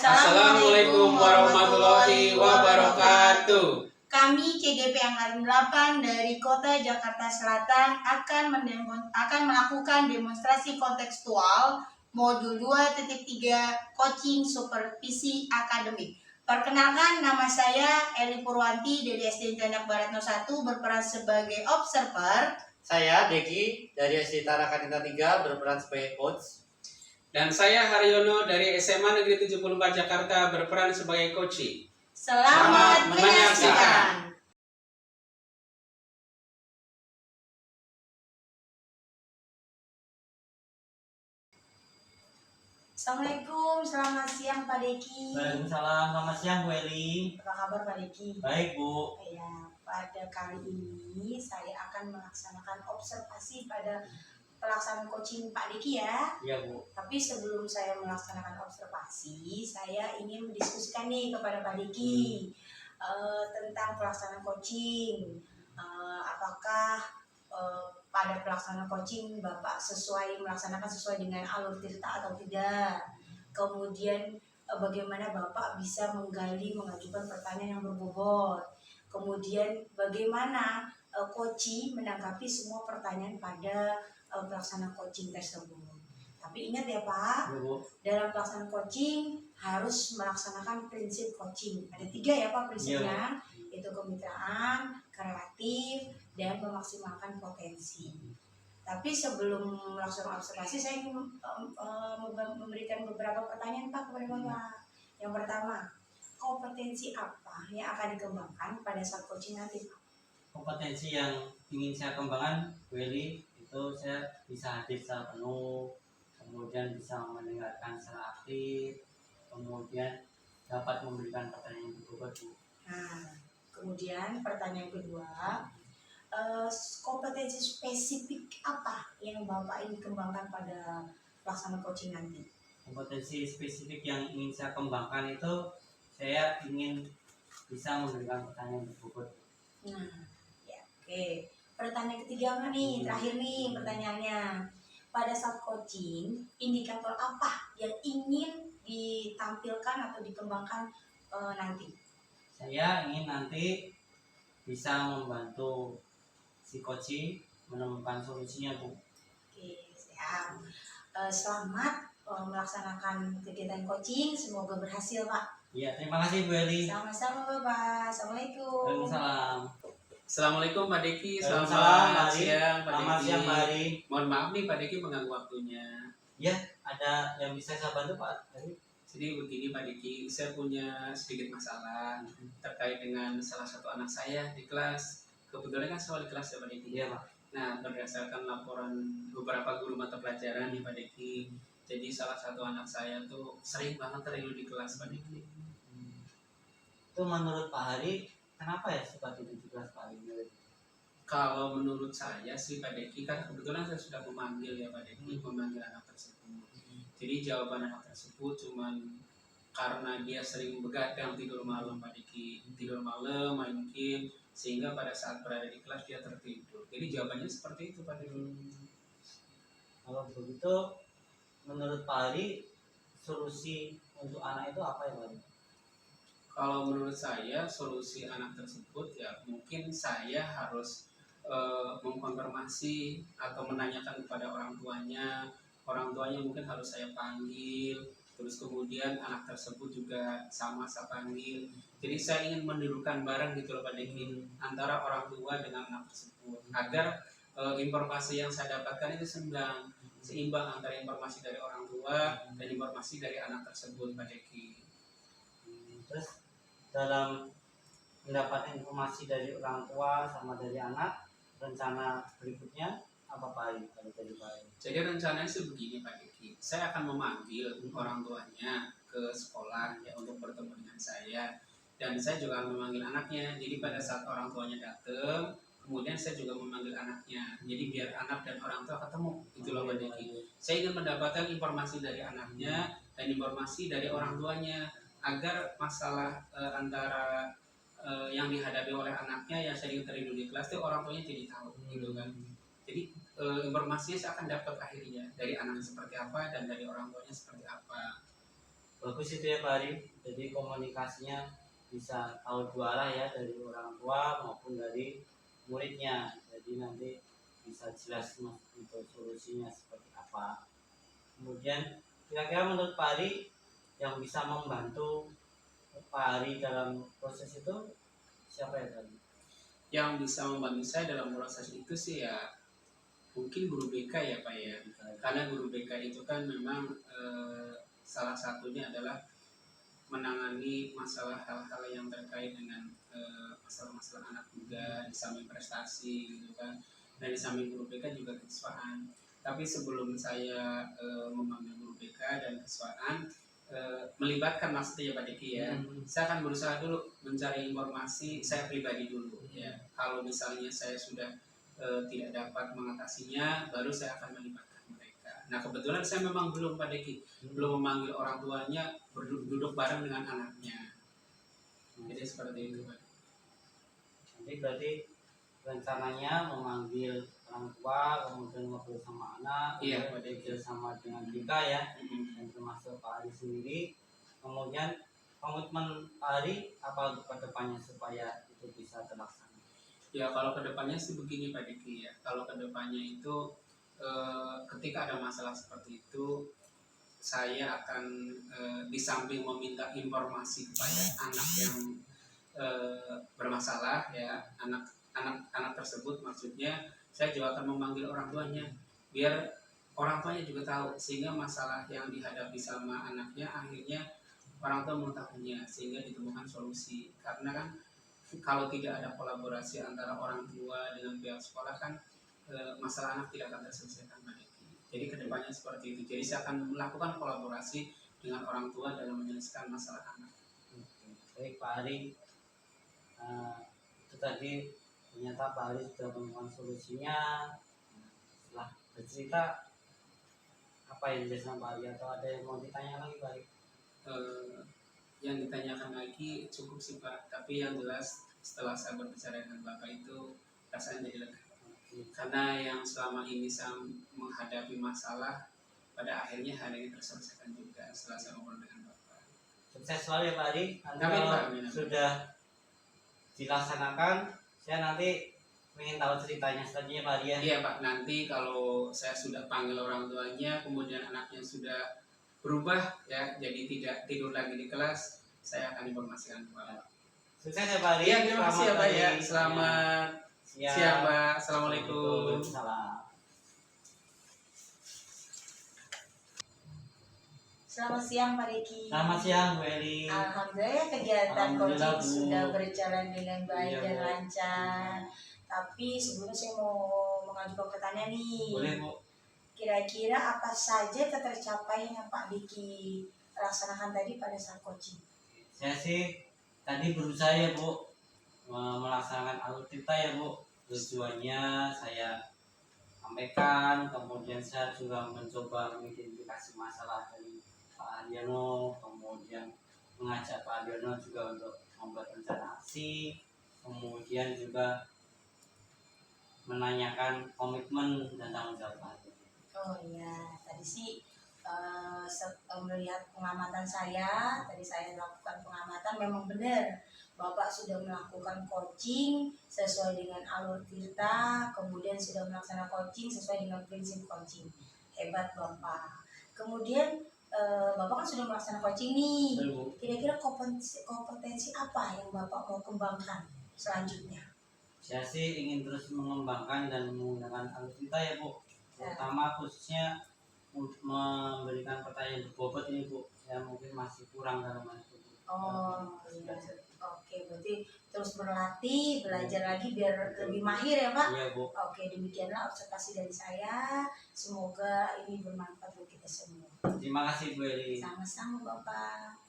Assalamualaikum warahmatullahi wabarakatuh. Kami CGP Angkatan 8 dari Kota Jakarta Selatan akan melakukan demonstrasi kontekstual modul 2.3 coaching supervisi akademik. Perkenalkan, nama saya Eli Purwanti dari SD Tindak Barat 01 berperan sebagai observer. Saya Deki dari SD Tarakan 3 berperan sebagai coach. Dan saya Haryono dari SMA Negeri 74 Jakarta berperan sebagai coaching. Selamat menyaksikan. Assalamualaikum, selamat siang Pak Deki. Waalaikumsalam, selamat siang Bu Eli. Apa kabar Pak Deki? Baik Bu. Ya, pada kali ini saya akan melaksanakan observasi pada pelaksanaan coaching Pak Deki ya. Iya Bu. Tapi sebelum saya melaksanakan observasi, saya ingin mendiskusikan nih kepada Pak Deki tentang pelaksanaan coaching. Apakah pada pelaksanaan coaching Bapak melaksanakan sesuai dengan alur tirta atau tidak? Kemudian bagaimana Bapak bisa mengajukan pertanyaan yang berbobot? Kemudian bagaimana coaching menanggapi semua pertanyaan pada pelaksanaan coaching tersebut. Tapi ingat ya Pak, dalam pelaksanaan coaching harus melaksanakan prinsip coaching. Ada 3 ya Pak prinsipnya, yaitu kemitraan, kreatif, dan memaksimalkan potensi. Tapi sebelum melaksanakan observasi, saya ingin memberikan beberapa pertanyaan Pak kepada Bapak. Yang pertama, kompetensi apa yang akan dikembangkan pada saat coaching nanti Pak? Kompetensi yang ingin saya kembangkan Bu Eli, itu saya bisa hadir secara penuh, kemudian bisa mendengarkan secara aktif, kemudian dapat memberikan pertanyaan yang berbobot. Nah, kemudian pertanyaan kedua, kompetensi spesifik apa yang Bapak ingin kembangkan pada pelaksanaan coaching nanti? Kompetensi spesifik yang ingin saya kembangkan itu saya ingin bisa memberikan pertanyaan yang berbobot. Nah, ya oke. Pertanyaan ketiga nih, terakhir nih pertanyaannya. Pada saat coaching, indikator apa yang ingin ditampilkan atau dikembangkan nanti? Saya ingin nanti bisa membantu si coaching menemukan solusinya Bu. Oke, siap. Selamat melaksanakan kegiatan coaching, semoga berhasil Pak. Iya, terima kasih Bu Eli. Sama-sama Bapak. Assalamualaikum. Waalaikumsalam. Assalamualaikum Pak Deki, Selamat siang Pak Selamat Deki. siang Pak Ari. Mohon maaf nih Pak Deki mengganggu waktunya. Ya, ada yang bisa saya bantu Pak Ari? Jadi begini Pak Deki, saya punya sedikit masalah terkait dengan salah satu anak saya di kelas. Kebetulan kan saya wali kelas ya Pak Deki. Iya Pak. Nah, berdasarkan laporan beberapa guru mata pelajaran nih Pak Deki, jadi salah satu anak saya tuh sering banget tertidur di kelas Pak Deki. Itu menurut Pak Hari, kenapa ya suka tidur di kelas Pak Hari? Kalau menurut saya sih Pak Deki, kan kebetulan saya sudah memanggil ya Pak Deki, memanggil anak tersebut. Jadi jawaban anak tersebut cuman karena dia sering begadang tidur malam Pak Deki, tidur malam main game, sehingga pada saat berada di kelas dia tertidur. Jadi jawabannya seperti itu Pak Deki. Kalau begitu, menurut Pak Hari, solusi untuk anak itu apa ya Pak Hari? Kalau menurut saya solusi anak tersebut ya mungkin saya harus mengkonfirmasi atau menanyakan kepada orang tuanya mungkin harus saya panggil, terus kemudian anak tersebut juga sama saya panggil. Jadi saya ingin mendudukkan bareng gitu loh Pak Deki, antara orang tua dengan anak tersebut agar informasi yang saya dapatkan itu seimbang antara informasi dari orang tua dan informasi dari anak tersebut Pak Deki. Terus dalam mendapat informasi dari orang tua sama dari anak, rencana berikutnya apa Pak Ari? Jadi rencananya sih begini Pak Diki, saya akan memanggil orang tuanya ke sekolah ya untuk bertemu dengan saya, dan saya juga akan memanggil anaknya. Jadi pada saat orang tuanya datang, kemudian saya juga memanggil anaknya. Jadi biar anak dan orang tua ketemu, gitu loh Pak Diki. Saya ingin mendapatkan informasi dari anaknya dan informasi dari orang tuanya, agar masalah antara yang dihadapi oleh anaknya yang sering tertidur di kelas itu orang tuanya jadi tahu gitu kan. Jadi informasinya saya akan dapat akhirnya dari anak seperti apa dan dari orang tuanya seperti apa. bagus itu ya Pak Ari. Jadi komunikasinya bisa tahu dua arah ya, dari orang tua maupun dari muridnya. Jadi nanti bisa jelas untuk solusinya seperti apa. Kemudian kira-kira menurut Pak Ari yang bisa membantu Pak Ari dalam proses itu siapa ya Pak Ari? Yang bisa membantu saya dalam proses itu sih ya mungkin guru BK ya Pak ya. Karena guru BK itu kan memang salah satunya adalah menangani masalah hal-hal yang terkait dengan masalah-masalah anak muda di samping prestasi gitu kan. Dan di samping guru BK juga kesiswaan. Tapi sebelum saya memanggil guru BK dan kesiswaan melibatkan maksudnya ya Pak Diki ya, saya akan berusaha dulu mencari informasi saya pribadi dulu ya. Kalau misalnya saya sudah tidak dapat mengatasinya, baru saya akan melibatkan mereka. Nah kebetulan saya memang belum Pak Diki, belum memanggil orang tuanya duduk bareng dengan anaknya. Jadi seperti itu Pak. Nanti berarti rencananya memanggil orang tua, kemudian ngobrol sama anak, Iya, kemudian sama dengan kita ya, dan termasuk Pak Ari sendiri. Kemudian komitmen Pak Ari apa untuk kedepannya supaya itu bisa terlaksana? Ya kalau kedepannya sih begini Pak Diki ya, kalau kedepannya itu ketika ada masalah seperti itu, saya akan di samping meminta informasi kepada anak yang bermasalah ya, anak tersebut maksudnya, saya juga akan memanggil orang tuanya biar orang tuanya juga tahu, sehingga masalah yang dihadapi sama anaknya akhirnya orang tua mengetahuinya sehingga ditemukan solusi. Karena kan kalau tidak ada kolaborasi antara orang tua dengan pihak sekolah kan masalah anak tidak akan terselesaikan Pak Diki. Jadi kedepannya seperti itu. Jadi saya akan melakukan kolaborasi dengan orang tua dalam menyelesaikan masalah anak. Baik Pak Ari, itu tadi ternyata Pak Ari sudah menemukan solusinya. Setelah bercerita, apa yang dijelaskan Pak Ari atau ada yang mau ditanya lagi Pak Ari? Yang ditanyakan lagi cukup sih Pak, tapi yang jelas setelah saya berbicara dengan Bapak itu rasanya jadi lega. Karena yang selama ini saya menghadapi masalah, pada akhirnya hari ini terselesaikan juga setelah saya ngobrol dengan Bapak. Sukses selalu ya Pak Ari. Nanti Amin, kalau Pak. Amin. sudah dilaksanakan, saya nanti ingin tahu ceritanya selanjutnya Pak Ari ya. Iya Pak, nanti kalau saya sudah panggil orang tuanya, kemudian anaknya sudah berubah ya, jadi tidak tidur lagi di kelas, saya akan informasikan ke Bapak. Sukses ya Pak Ari. Iya, terima kasih ya Pak ya. pagi. Selamat siang Pak. Assalamualaikum. Salam. Selamat siang Pak Diki. Selamat siang Bu Eli. Alhamdulillah kegiatan Alhamdulillah, coaching Bu. sudah berjalan dengan baik Iya, dan Bu. lancar. Tapi sebelumnya saya mau mengajukan pertanyaan nih. Boleh Bu. Kira-kira apa saja tercapai yang Pak Diki laksanakan tadi pada saat coaching? Saya sih tadi berusaha ya Bu melaksanakan alutsista ya Bu. Tujuannya saya sampaikan, kemudian saya juga mencoba mengidentifikasi masalah dari Pak Adiono, kemudian mengajak Pak Adiono juga untuk membuat rencana aksi, kemudian juga menanyakan komitmen dan tanggung jawab Pak Adiono. Oh iya, tadi sih melihat pengamatan saya, tadi saya lakukan pengamatan, memang benar Bapak sudah melakukan coaching sesuai dengan alur tirta, kemudian sudah melaksanakan coaching sesuai dengan prinsip coaching. Hebat Bapak. Kemudian Bapak kan sudah melaksanakan coaching nih. Kira-kira kompetensi apa yang Bapak mau kembangkan selanjutnya? Saya sih ingin terus mengembangkan dan menggunakan alutsista ya Bu. Terutama khususnya memberikan pertanyaan berbobot ini Bu. Saya mungkin masih kurang dalam hal itu. Oh iya. Oke, berarti terus berlatih, belajar lagi biar lebih mahir ya Pak? Iya Bu. Oke, demikianlah observasi dari saya. Semoga ini bermanfaat untuk kita semua. Terima kasih Bu Eli. Sama-sama Bapak.